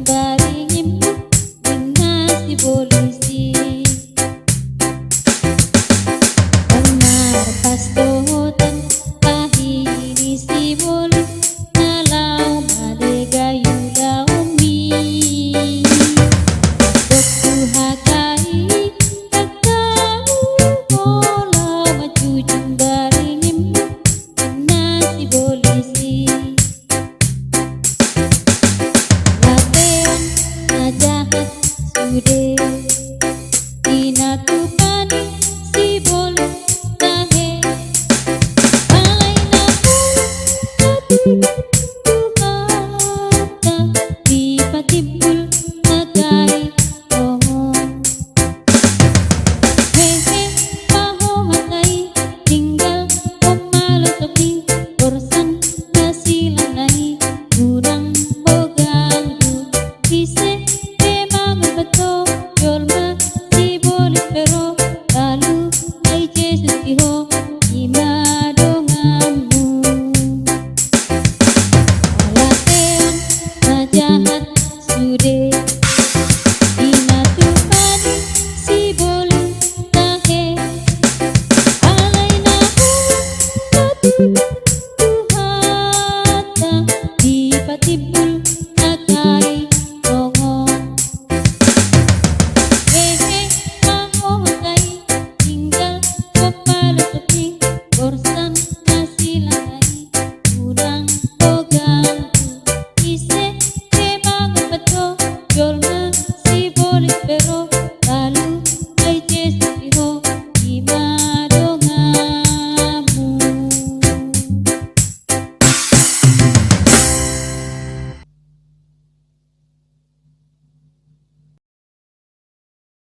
baringin dengan si polisi. Pernah pas dohotan pahini si polis nalau malegayu laumi. Doktu hakai kakau kolau majujung baringin dengan si polisi. Latean najahat sude inatupani si polis tahe alay na tuhata di patibul nagai pohon. Hehe paho hatai tinggal pemalutok di urusan hasilan nahi kurang boganggu ise memang betul jolma si polis pero lalu ay Jesus iho imadongamu. Alatean najahat sude